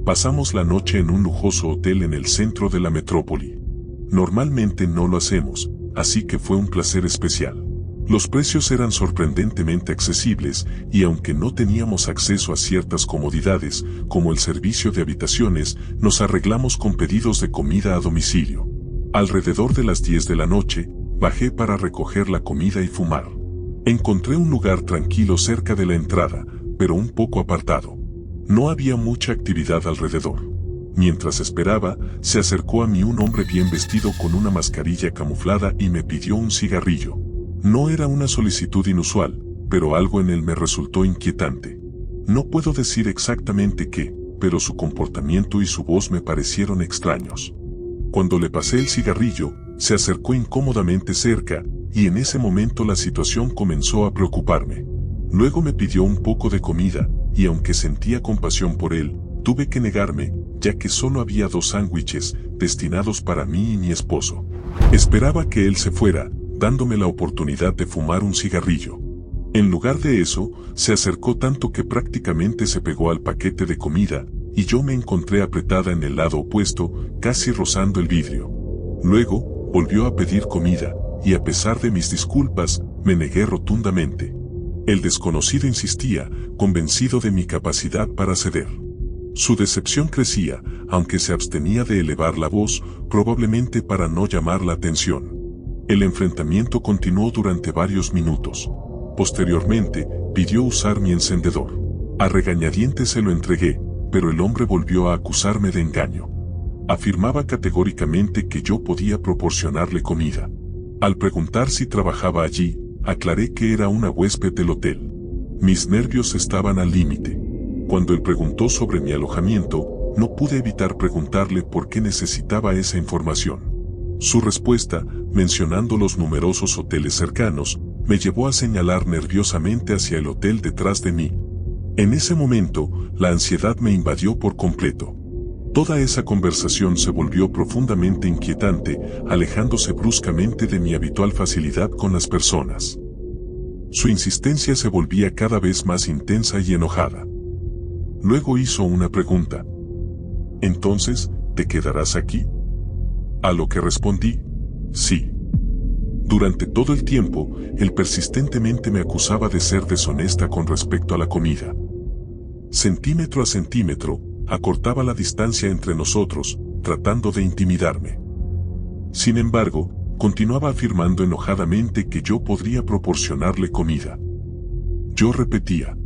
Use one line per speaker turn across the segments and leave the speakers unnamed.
Pasamos la noche en un lujoso hotel en el centro de la metrópoli. Normalmente no lo hacemos, así que fue un placer especial. Los precios eran sorprendentemente accesibles y aunque no teníamos acceso a ciertas comodidades, como el servicio de habitaciones, nos arreglamos con pedidos de comida a domicilio. Alrededor de las 10 de la noche, bajé para recoger la comida y fumar. Encontré un lugar tranquilo cerca de la entrada, pero un poco apartado. No había mucha actividad alrededor. Mientras esperaba, se acercó a mí un hombre bien vestido con una mascarilla camuflada y me pidió un cigarrillo. No era una solicitud inusual, pero algo en él me resultó inquietante. No puedo decir exactamente qué, pero su comportamiento y su voz me parecieron extraños. Cuando le pasé el cigarrillo, se acercó incómodamente cerca, y en ese momento la situación comenzó a preocuparme. Luego me pidió un poco de comida, y aunque sentía compasión por él, tuve que negarme, ya que solo había 2 sándwiches, destinados para mí y mi esposo. Esperaba que él se fuera, dándome la oportunidad de fumar un cigarrillo. En lugar de eso, se acercó tanto que prácticamente se pegó al paquete de comida, y yo me encontré apretada en el lado opuesto, casi rozando el vidrio. Luego, volvió a pedir comida, y a pesar de mis disculpas, me negué rotundamente. El desconocido insistía, convencido de mi capacidad para ceder. Su decepción crecía, aunque se abstenía de elevar la voz, probablemente para no llamar la atención. El enfrentamiento continuó durante varios minutos. Posteriormente, pidió usar mi encendedor. A regañadientes se lo entregué, pero el hombre volvió a acusarme de engaño. Afirmaba categóricamente que yo podía proporcionarle comida. Al preguntar si trabajaba allí, aclaré que era una huésped del hotel. Mis nervios estaban al límite. Cuando él preguntó sobre mi alojamiento, no pude evitar preguntarle por qué necesitaba esa información. Su respuesta, mencionando los numerosos hoteles cercanos, me llevó a señalar nerviosamente hacia el hotel detrás de mí. En ese momento, la ansiedad me invadió por completo. Toda esa conversación se volvió profundamente inquietante, alejándose bruscamente de mi habitual facilidad con las personas. Su insistencia se volvía cada vez más intensa y enojada. Luego hizo una pregunta. «¿Entonces, te quedarás aquí?» A lo que respondí, «Sí». Durante todo el tiempo, él persistentemente me acusaba de ser deshonesta con respecto a la comida. Centímetro a centímetro, acortaba la distancia entre nosotros, tratando de intimidarme. Sin embargo, continuaba afirmando enojadamente que yo podría proporcionarle comida. Yo repetía,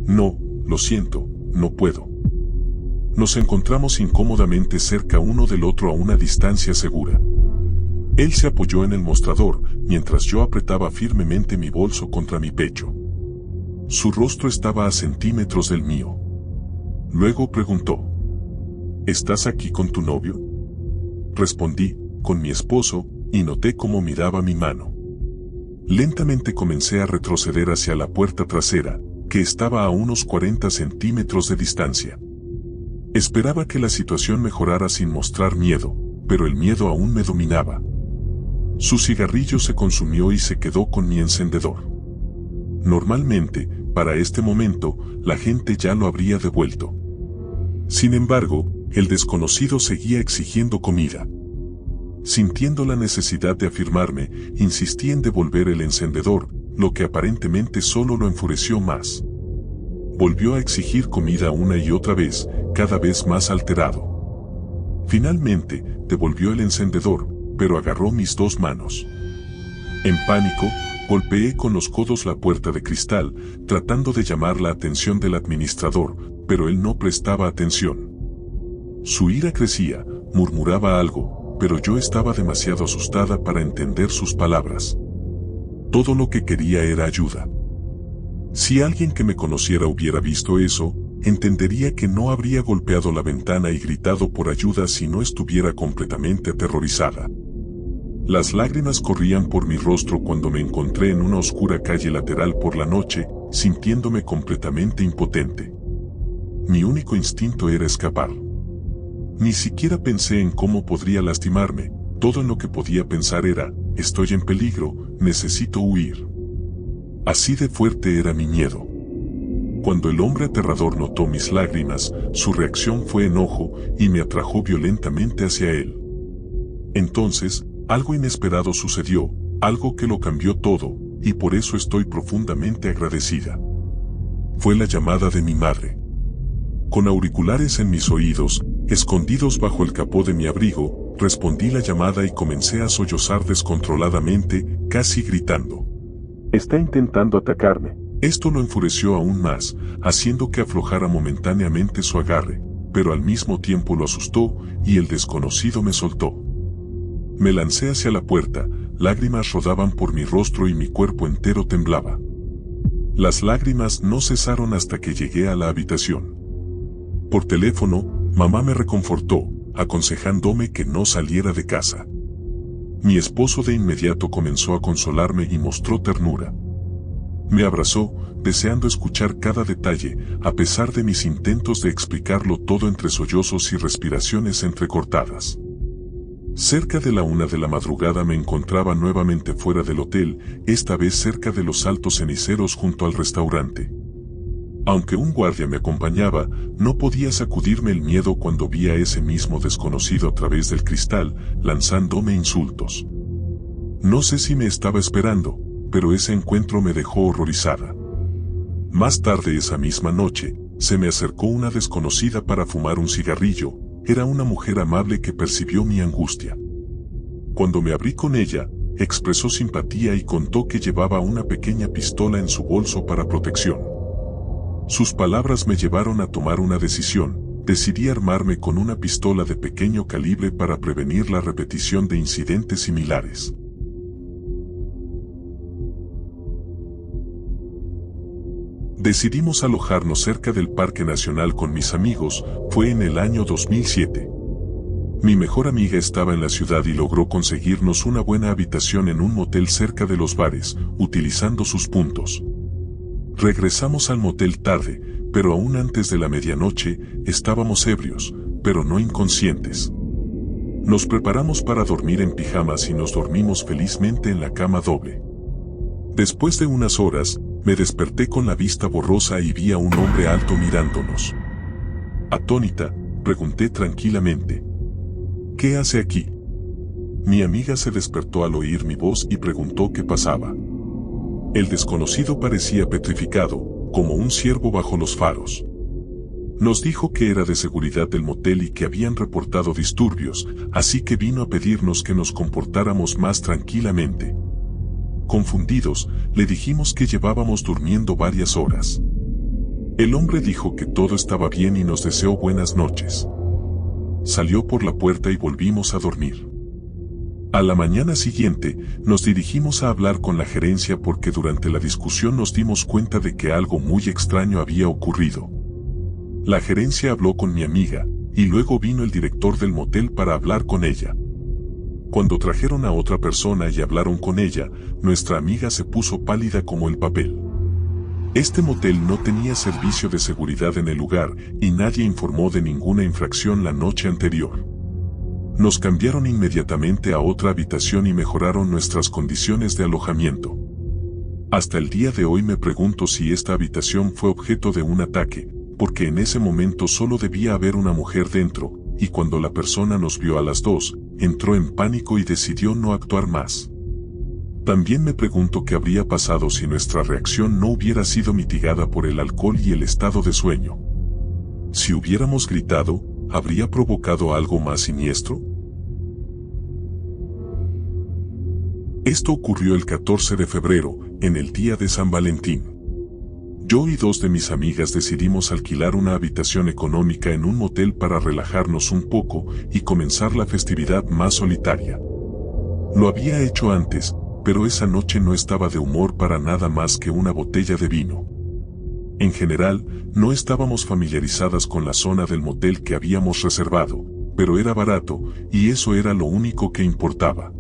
«No, lo siento, no puedo». Nos encontramos incómodamente cerca uno del otro a una distancia segura. Él se apoyó en el mostrador, mientras yo apretaba firmemente mi bolso contra mi pecho. Su rostro estaba a centímetros del mío. Luego preguntó, «¿Estás aquí con tu novio?» Respondí, «Con mi esposo», y noté cómo miraba mi mano. Lentamente comencé a retroceder hacia la puerta trasera, que estaba a unos 40 centímetros de distancia. Esperaba que la situación mejorara sin mostrar miedo, pero el miedo aún me dominaba. Su cigarrillo se consumió y se quedó con mi encendedor. Normalmente, para este momento, la gente ya lo habría devuelto. Sin embargo, el desconocido seguía exigiendo comida. Sintiendo la necesidad de afirmarme, insistí en devolver el encendedor, lo que aparentemente solo lo enfureció más. Volvió a exigir comida una y otra vez, cada vez más alterado. Finalmente, devolvió el encendedor, pero agarró mis 2 manos. En pánico, golpeé con los codos la puerta de cristal, tratando de llamar la atención del administrador, pero él no prestaba atención. Su ira crecía, murmuraba algo, pero yo estaba demasiado asustada para entender sus palabras. Todo lo que quería era ayuda. Si alguien que me conociera hubiera visto eso, entendería que no habría golpeado la ventana y gritado por ayuda si no estuviera completamente aterrorizada. Las lágrimas corrían por mi rostro cuando me encontré en una oscura calle lateral por la noche, sintiéndome completamente impotente. Mi único instinto era escapar. Ni siquiera pensé en cómo podría lastimarme, todo en lo que podía pensar era, estoy en peligro, necesito huir. Así de fuerte era mi miedo. Cuando el hombre aterrador notó mis lágrimas, su reacción fue enojo y me atrajo violentamente hacia él. Entonces, algo inesperado sucedió, algo que lo cambió todo, y por eso estoy profundamente agradecida. Fue la llamada de mi madre. Con auriculares en mis oídos, escondidos bajo el capó de mi abrigo, respondí la llamada y comencé a sollozar descontroladamente, casi gritando. «Está intentando atacarme». Esto lo enfureció aún más, haciendo que aflojara momentáneamente su agarre, pero al mismo tiempo lo asustó y el desconocido me soltó. Me lancé hacia la puerta, lágrimas rodaban por mi rostro y mi cuerpo entero temblaba. Las lágrimas no cesaron hasta que llegué a la habitación. Por teléfono, mamá me reconfortó, aconsejándome que no saliera de casa. Mi esposo de inmediato comenzó a consolarme y mostró ternura. Me abrazó, deseando escuchar cada detalle, a pesar de mis intentos de explicarlo todo entre sollozos y respiraciones entrecortadas. Cerca de la 1 de la madrugada me encontraba nuevamente fuera del hotel, esta vez cerca de los Altos Ceniceros junto al restaurante. Aunque un guardia me acompañaba, no podía sacudirme el miedo cuando vi a ese mismo desconocido a través del cristal, lanzándome insultos. No sé si me estaba esperando, pero ese encuentro me dejó horrorizada. Más tarde esa misma noche, se me acercó una desconocida para fumar un cigarrillo. Era una mujer amable que percibió mi angustia. Cuando me abrí con ella, expresó simpatía y contó que llevaba una pequeña pistola en su bolso para protección. Sus palabras me llevaron a tomar una decisión. Decidí armarme con una pistola de pequeño calibre para prevenir la repetición de incidentes similares. Decidimos alojarnos cerca del Parque Nacional con mis amigos, fue en el año 2007. Mi mejor amiga estaba en la ciudad y logró conseguirnos una buena habitación en un motel cerca de los bares, utilizando sus puntos. Regresamos al motel tarde, pero aún antes de la medianoche, estábamos ebrios, pero no inconscientes. Nos preparamos para dormir en pijamas y nos dormimos felizmente en la cama doble. Después de unas horas, me desperté con la vista borrosa y vi a un hombre alto mirándonos. Atónita, pregunté tranquilamente. ¿Qué hace aquí? Mi amiga se despertó al oír mi voz y preguntó qué pasaba. El desconocido parecía petrificado, como un ciervo bajo los faros. Nos dijo que era de seguridad del motel y que habían reportado disturbios, así que vino a pedirnos que nos comportáramos más tranquilamente. Confundidos, le dijimos que llevábamos durmiendo varias horas. El hombre dijo que todo estaba bien y nos deseó buenas noches. Salió por la puerta y volvimos a dormir. A la mañana siguiente, nos dirigimos a hablar con la gerencia porque durante la discusión nos dimos cuenta de que algo muy extraño había ocurrido. La gerencia habló con mi amiga, y luego vino el director del motel para hablar con ella. Cuando trajeron a otra persona y hablaron con ella, nuestra amiga se puso pálida como el papel. Este motel no tenía servicio de seguridad en el lugar y nadie informó de ninguna infracción la noche anterior. Nos cambiaron inmediatamente a otra habitación y mejoraron nuestras condiciones de alojamiento. Hasta el día de hoy me pregunto si esta habitación fue objeto de un ataque, porque en ese momento solo debía haber una mujer dentro, y cuando la persona nos vio a las dos, entró en pánico y decidió no actuar más. También me pregunto qué habría pasado si nuestra reacción no hubiera sido mitigada por el alcohol y el estado de sueño. Si hubiéramos gritado, ¿habría provocado algo más siniestro? Esto ocurrió el 14 de febrero, en el día de San Valentín. Yo y dos de mis amigas decidimos alquilar una habitación económica en un motel para relajarnos un poco y comenzar la festividad más solitaria. Lo había hecho antes, pero esa noche no estaba de humor para nada más que una botella de vino. En general, no estábamos familiarizadas con la zona del motel que habíamos reservado, pero era barato, y eso era lo único que importaba.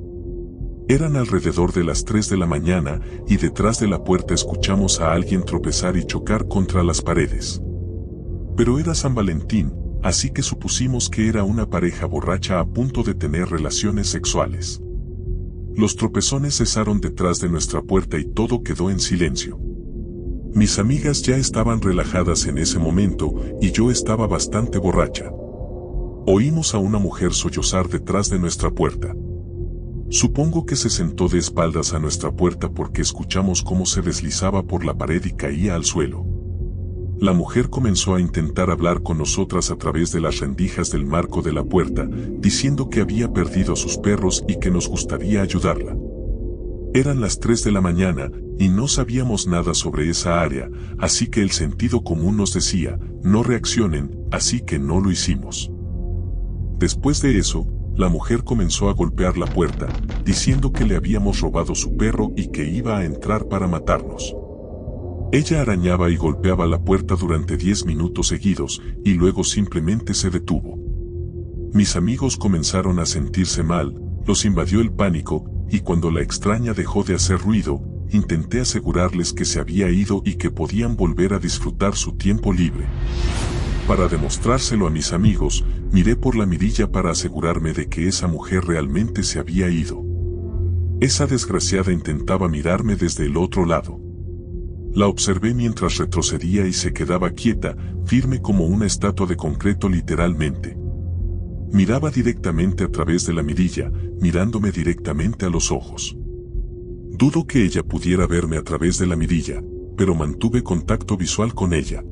Eran alrededor de las 3 de la mañana, y detrás de la puerta escuchamos a alguien tropezar y chocar contra las paredes. Pero era San Valentín, así que supusimos que era una pareja borracha a punto de tener relaciones sexuales. Los tropezones cesaron detrás de nuestra puerta y todo quedó en silencio. Mis amigas ya estaban relajadas en ese momento y yo estaba bastante borracha. Oímos a una mujer sollozar detrás de nuestra puerta. Supongo que se sentó de espaldas a nuestra puerta porque escuchamos cómo se deslizaba por la pared y caía al suelo. La mujer comenzó a intentar hablar con nosotras a través de las rendijas del marco de la puerta, diciendo que había perdido a sus perros y que nos gustaría ayudarla. Eran las 3 de la mañana y no sabíamos nada sobre esa área, así que el sentido común nos decía, no reaccionen, así que no lo hicimos. Después de eso, la mujer comenzó a golpear la puerta, diciendo que le habíamos robado su perro y que iba a entrar para matarnos. Ella arañaba y golpeaba la puerta durante 10 minutos seguidos y luego simplemente se detuvo. Mis amigos comenzaron a sentirse mal, los invadió el pánico, y cuando la extraña dejó de hacer ruido, intenté asegurarles que se había ido y que podían volver a disfrutar su tiempo libre. Para demostrárselo a mis amigos, miré por la mirilla para asegurarme de que esa mujer realmente se había ido. Esa desgraciada intentaba mirarme desde el otro lado. La observé mientras retrocedía y se quedaba quieta, firme como una estatua de concreto literalmente. Miraba directamente a través de la mirilla, mirándome directamente a los ojos. Dudo que ella pudiera verme a través de la mirilla, pero mantuve contacto visual con ella.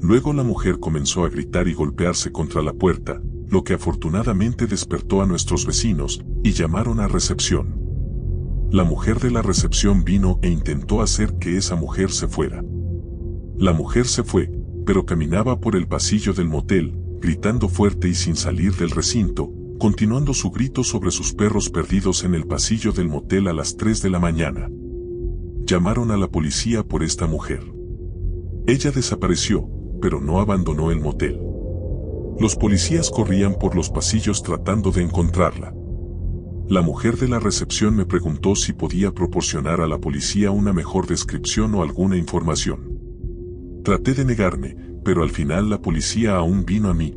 Luego la mujer comenzó a gritar y golpearse contra la puerta, lo que afortunadamente despertó a nuestros vecinos, y llamaron a recepción. La mujer de la recepción vino e intentó hacer que esa mujer se fuera. La mujer se fue, pero caminaba por el pasillo del motel, gritando fuerte y sin salir del recinto, continuando su grito sobre sus perros perdidos en el pasillo del motel a las 3 de la mañana. Llamaron a la policía por esta mujer. Ella desapareció, pero no abandonó el motel. Los policías corrían por los pasillos tratando de encontrarla. La mujer de la recepción me preguntó si podía proporcionar a la policía una mejor descripción o alguna información. Traté de negarme, pero al final la policía aún vino a mí.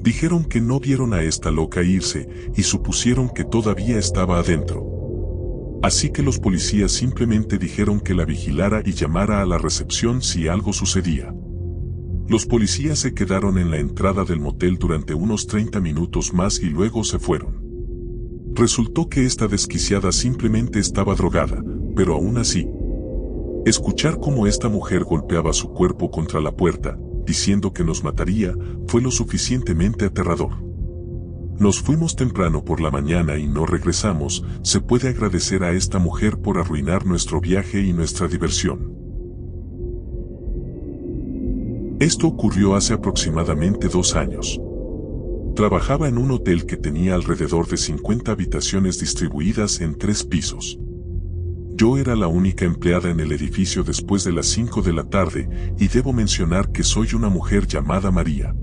Dijeron que no vieron a esta loca irse y supusieron que todavía estaba adentro. Así que los policías simplemente dijeron que la vigilara y llamara a la recepción si algo sucedía. Los policías se quedaron en la entrada del motel durante unos 30 minutos más y luego se fueron. Resultó que esta desquiciada simplemente estaba drogada, pero aún así, escuchar cómo esta mujer golpeaba su cuerpo contra la puerta, diciendo que nos mataría, fue lo suficientemente aterrador. Nos fuimos temprano por la mañana y no regresamos. Se puede agradecer a esta mujer por arruinar nuestro viaje y nuestra diversión. Esto ocurrió hace aproximadamente 2 años. Trabajaba en un hotel que tenía alrededor de 50 habitaciones distribuidas en 3 pisos. Yo era la única empleada en el edificio después de las 5 de la tarde, y debo mencionar que soy una mujer llamada María.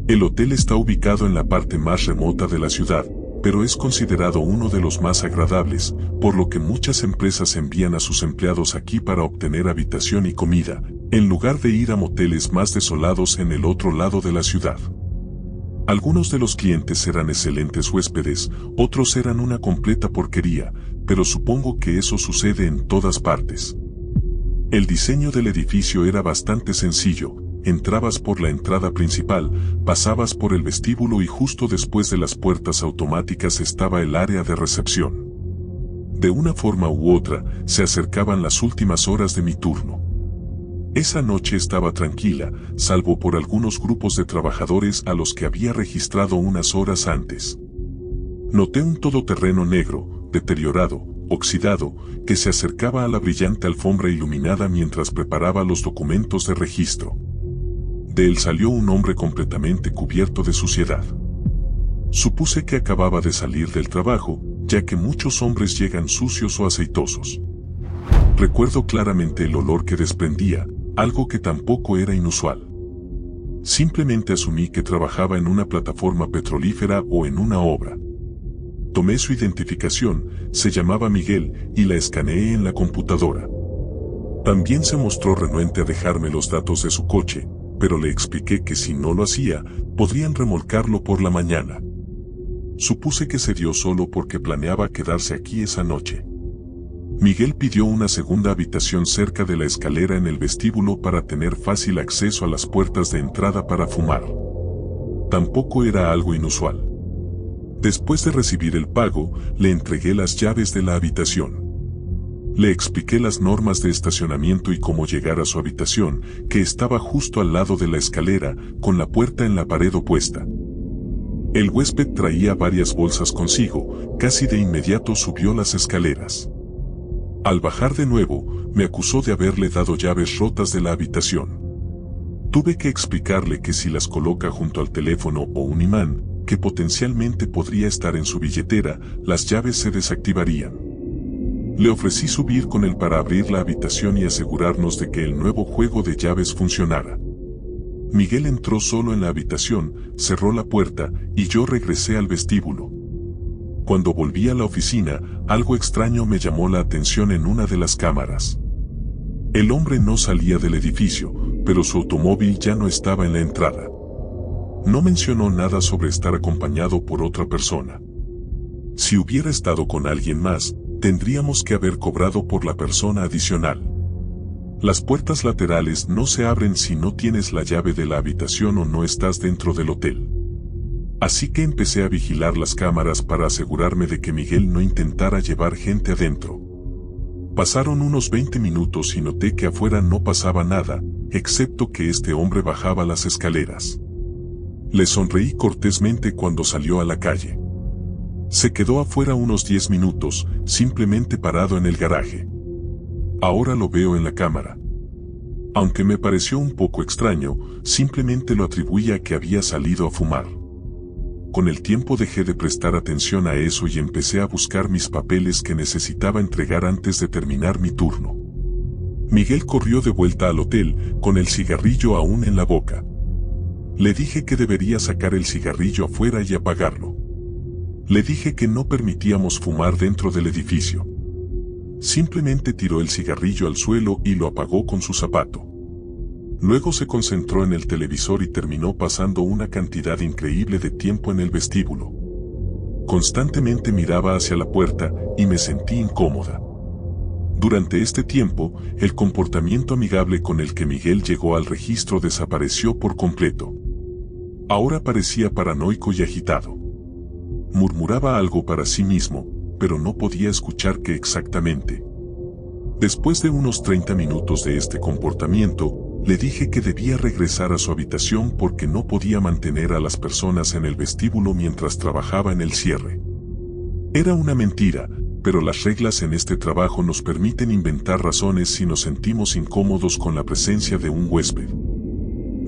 El hotel está ubicado en la parte más remota de la ciudad, pero es considerado uno de los más agradables, por lo que muchas empresas envían a sus empleados aquí para obtener habitación y comida, en lugar de ir a moteles más desolados en el otro lado de la ciudad. Algunos de los clientes eran excelentes huéspedes, otros eran una completa porquería, pero supongo que eso sucede en todas partes. El diseño del edificio era bastante sencillo. Entrabas por la entrada principal, pasabas por el vestíbulo y justo después de las puertas automáticas estaba el área de recepción. De una forma u otra, se acercaban las últimas horas de mi turno. Esa noche estaba tranquila, salvo por algunos grupos de trabajadores a los que había registrado unas horas antes. Noté un todoterreno negro, deteriorado, oxidado, que se acercaba a la brillante alfombra iluminada mientras preparaba los documentos de registro. De él salió un hombre completamente cubierto de suciedad. Supuse que acababa de salir del trabajo, ya que muchos hombres llegan sucios o aceitosos. Recuerdo claramente el olor que desprendía, algo que tampoco era inusual. Simplemente asumí que trabajaba en una plataforma petrolífera o en una obra. Tomé su identificación, se llamaba Miguel, y la escaneé en la computadora. También se mostró renuente a dejarme los datos de su coche, pero le expliqué que si no lo hacía, podrían remolcarlo por la mañana. Supuse que se dio solo porque planeaba quedarse aquí esa noche. Miguel pidió una segunda habitación cerca de la escalera en el vestíbulo para tener fácil acceso a las puertas de entrada para fumar. Tampoco era algo inusual. Después de recibir el pago, le entregué las llaves de la habitación. Le expliqué las normas de estacionamiento y cómo llegar a su habitación, que estaba justo al lado de la escalera, con la puerta en la pared opuesta. El huésped traía varias bolsas consigo, casi de inmediato subió las escaleras. Al bajar de nuevo, me acusó de haberle dado llaves rotas de la habitación. Tuve que explicarle que si las coloca junto al teléfono o un imán, que potencialmente podría estar en su billetera, las llaves se desactivarían. Le ofrecí subir con él para abrir la habitación y asegurarnos de que el nuevo juego de llaves funcionara. Miguel entró solo en la habitación, cerró la puerta y yo regresé al vestíbulo. Cuando volví a la oficina, algo extraño me llamó la atención en una de las cámaras. El hombre no salía del edificio, pero su automóvil ya no estaba en la entrada. No mencionó nada sobre estar acompañado por otra persona. Si hubiera estado con alguien más, tendríamos que haber cobrado por la persona adicional. Las puertas laterales no se abren si no tienes la llave de la habitación o no estás dentro del hotel. Así que empecé a vigilar las cámaras para asegurarme de que Miguel no intentara llevar gente adentro. Pasaron unos 20 minutos y noté que afuera no pasaba nada, excepto que este hombre bajaba las escaleras. Le sonreí cortésmente cuando salió a la calle. Se quedó afuera unos 10 minutos, simplemente parado en el garaje. Ahora lo veo en la cámara. Aunque me pareció un poco extraño, simplemente lo atribuí a que había salido a fumar. Con el tiempo dejé de prestar atención a eso y empecé a buscar mis papeles que necesitaba entregar antes de terminar mi turno. Miguel corrió de vuelta al hotel, con el cigarrillo aún en la boca. Le dije que debería sacar el cigarrillo afuera y apagarlo. Le dije que no permitíamos fumar dentro del edificio. Simplemente tiró el cigarrillo al suelo y lo apagó con su zapato. Luego se concentró en el televisor y terminó pasando una cantidad increíble de tiempo en el vestíbulo. Constantemente miraba hacia la puerta y me sentí incómoda. Durante este tiempo, el comportamiento amigable con el que Miguel llegó al registro desapareció por completo. Ahora parecía paranoico y agitado. Murmuraba algo para sí mismo, pero no podía escuchar qué exactamente. Después de unos 30 minutos de este comportamiento, le dije que debía regresar a su habitación porque no podía mantener a las personas en el vestíbulo mientras trabajaba en el cierre. Era una mentira, pero las reglas en este trabajo nos permiten inventar razones si nos sentimos incómodos con la presencia de un huésped.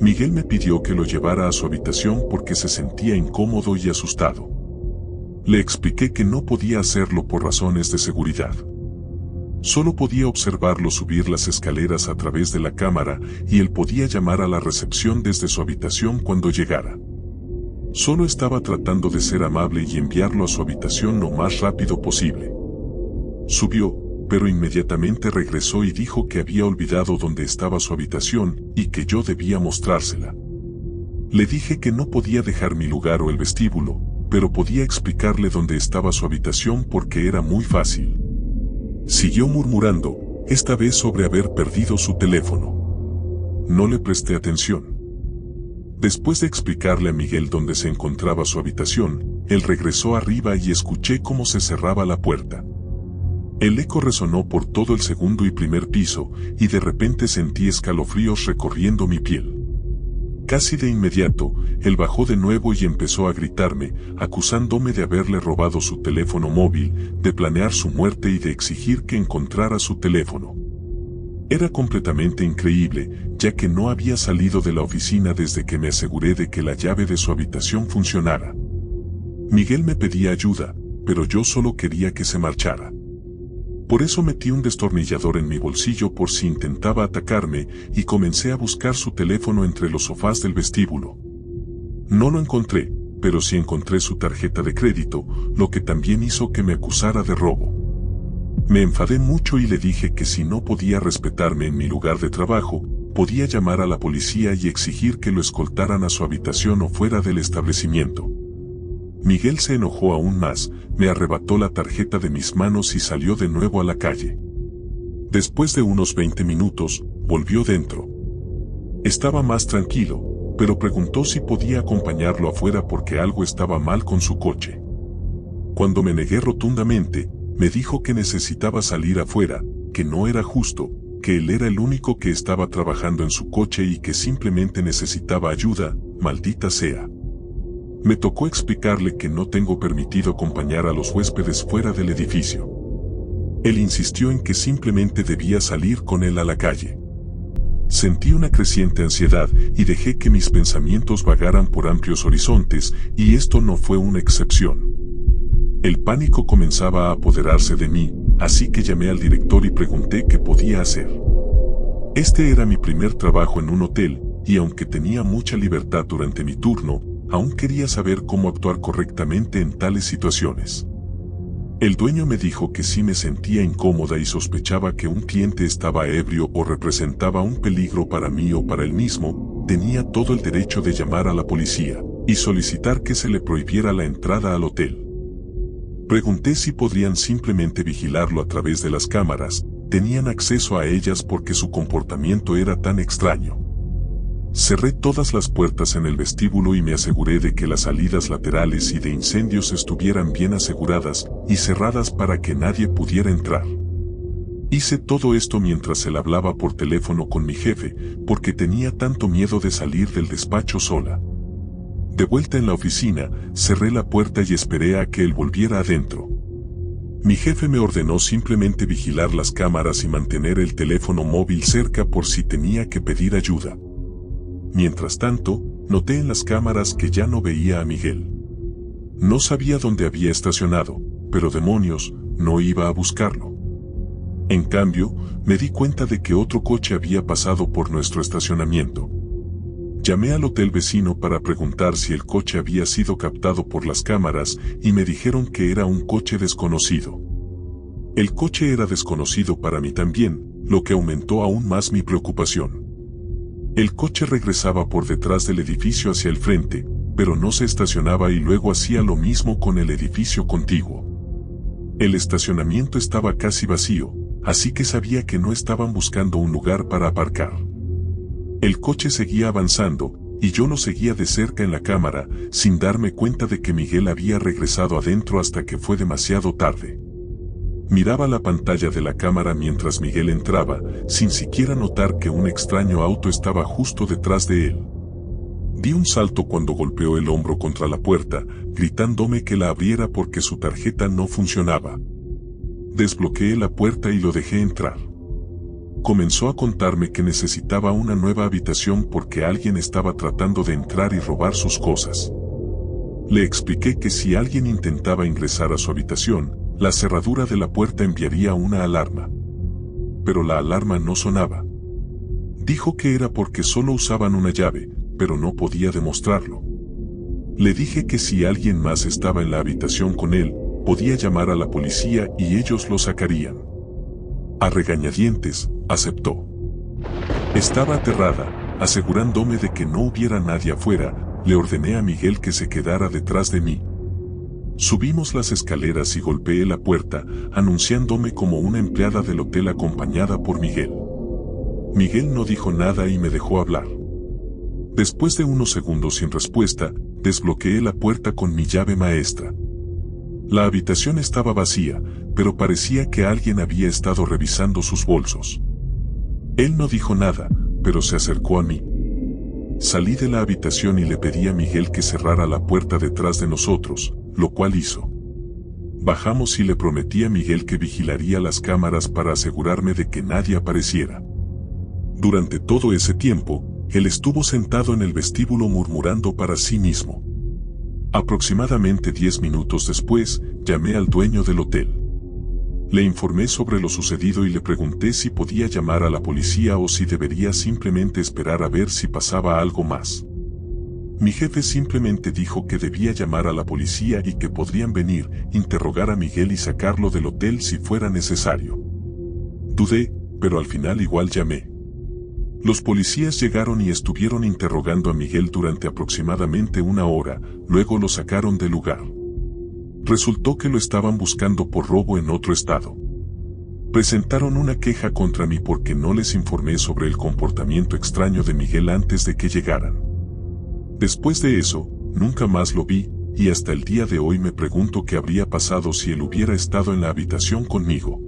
Miguel me pidió que lo llevara a su habitación porque se sentía incómodo y asustado. Le expliqué que no podía hacerlo por razones de seguridad. Solo podía observarlo subir las escaleras a través de la cámara y él podía llamar a la recepción desde su habitación cuando llegara. Solo estaba tratando de ser amable y enviarlo a su habitación lo más rápido posible. Subió, pero inmediatamente regresó y dijo que había olvidado dónde estaba su habitación y que yo debía mostrársela. Le dije que no podía dejar mi lugar o el vestíbulo, pero podía explicarle dónde estaba su habitación porque era muy fácil. Siguió murmurando, esta vez sobre haber perdido su teléfono. No le presté atención. Después de explicarle a Miguel dónde se encontraba su habitación, él regresó arriba y escuché cómo se cerraba la puerta. El eco resonó por todo el segundo y primer piso, y de repente sentí escalofríos recorriendo mi piel. Casi de inmediato, él bajó de nuevo y empezó a gritarme, acusándome de haberle robado su teléfono móvil, de planear su muerte y de exigir que encontrara su teléfono. Era completamente increíble, ya que no había salido de la oficina desde que me aseguré de que la llave de su habitación funcionara. Miguel me pedía ayuda, pero yo solo quería que se marchara. Por eso metí un destornillador en mi bolsillo por si intentaba atacarme y comencé a buscar su teléfono entre los sofás del vestíbulo. No lo encontré, pero sí encontré su tarjeta de crédito, lo que también hizo que me acusara de robo. Me enfadé mucho y le dije que si no podía respetarme en mi lugar de trabajo, podía llamar a la policía y exigir que lo escoltaran a su habitación o fuera del establecimiento. Miguel se enojó aún más, me arrebató la tarjeta de mis manos y salió de nuevo a la calle. Después de unos 20 minutos, volvió dentro. Estaba más tranquilo, pero preguntó si podía acompañarlo afuera porque algo estaba mal con su coche. Cuando me negué rotundamente, me dijo que necesitaba salir afuera, que no era justo, que él era el único que estaba trabajando en su coche y que simplemente necesitaba ayuda, maldita sea. Me tocó explicarle que no tengo permitido acompañar a los huéspedes fuera del edificio. Él insistió en que simplemente debía salir con él a la calle. Sentí una creciente ansiedad y dejé que mis pensamientos vagaran por amplios horizontes, y esto no fue una excepción. El pánico comenzaba a apoderarse de mí, así que llamé al director y pregunté qué podía hacer. Este era mi primer trabajo en un hotel, y aunque tenía mucha libertad durante mi turno, aún quería saber cómo actuar correctamente en tales situaciones. El dueño me dijo que si me sentía incómoda y sospechaba que un cliente estaba ebrio o representaba un peligro para mí o para él mismo, tenía todo el derecho de llamar a la policía y solicitar que se le prohibiera la entrada al hotel. Pregunté si podrían simplemente vigilarlo a través de las cámaras, tenían acceso a ellas porque su comportamiento era tan extraño. Cerré todas las puertas en el vestíbulo y me aseguré de que las salidas laterales y de incendios estuvieran bien aseguradas y cerradas para que nadie pudiera entrar. Hice todo esto mientras él hablaba por teléfono con mi jefe, porque tenía tanto miedo de salir del despacho sola. De vuelta en la oficina, cerré la puerta y esperé a que él volviera adentro. Mi jefe me ordenó simplemente vigilar las cámaras y mantener el teléfono móvil cerca por si tenía que pedir ayuda. Mientras tanto, noté en las cámaras que ya no veía a Miguel. No sabía dónde había estacionado, pero demonios, no iba a buscarlo. En cambio, me di cuenta de que otro coche había pasado por nuestro estacionamiento. Llamé al hotel vecino para preguntar si el coche había sido captado por las cámaras y me dijeron que era un coche desconocido. El coche era desconocido para mí también, lo que aumentó aún más mi preocupación. El coche regresaba por detrás del edificio hacia el frente, pero no se estacionaba y luego hacía lo mismo con el edificio contiguo. El estacionamiento estaba casi vacío, así que sabía que no estaban buscando un lugar para aparcar. El coche seguía avanzando, y yo lo seguía de cerca en la cámara, sin darme cuenta de que Miguel había regresado adentro hasta que fue demasiado tarde. Miraba la pantalla de la cámara mientras Miguel entraba, sin siquiera notar que un extraño auto estaba justo detrás de él. Di un salto cuando golpeó el hombro contra la puerta, gritándome que la abriera porque su tarjeta no funcionaba. Desbloqueé la puerta y lo dejé entrar. Comenzó a contarme que necesitaba una nueva habitación porque alguien estaba tratando de entrar y robar sus cosas. Le expliqué que si alguien intentaba ingresar a su habitación, la cerradura de la puerta enviaría una alarma. Pero la alarma no sonaba. Dijo que era porque solo usaban una llave, pero no podía demostrarlo. Le dije que si alguien más estaba en la habitación con él, podía llamar a la policía y ellos lo sacarían. A regañadientes, aceptó. Estaba aterrada, asegurándome de que no hubiera nadie afuera, le ordené a Miguel que se quedara detrás de mí. Subimos las escaleras y golpeé la puerta, anunciándome como una empleada del hotel acompañada por Miguel. Miguel no dijo nada y me dejó hablar. Después de unos segundos sin respuesta, desbloqueé la puerta con mi llave maestra. La habitación estaba vacía, pero parecía que alguien había estado revisando sus bolsos. Él no dijo nada, pero se acercó a mí. Salí de la habitación y le pedí a Miguel que cerrara la puerta detrás de nosotros, lo cual hizo. Bajamos y le prometí a Miguel que vigilaría las cámaras para asegurarme de que nadie apareciera. Durante todo ese tiempo, él estuvo sentado en el vestíbulo murmurando para sí mismo. Aproximadamente 10 minutos después, llamé al dueño del hotel. Le informé sobre lo sucedido y le pregunté si podía llamar a la policía o si debería simplemente esperar a ver si pasaba algo más. Mi jefe simplemente dijo que debía llamar a la policía y que podrían venir, interrogar a Miguel y sacarlo del hotel si fuera necesario. Dudé, pero al final igual llamé. Los policías llegaron y estuvieron interrogando a Miguel durante aproximadamente una hora, luego lo sacaron del lugar. Resultó que lo estaban buscando por robo en otro estado. Presentaron una queja contra mí porque no les informé sobre el comportamiento extraño de Miguel antes de que llegaran. Después de eso, nunca más lo vi, y hasta el día de hoy me pregunto qué habría pasado si él hubiera estado en la habitación conmigo.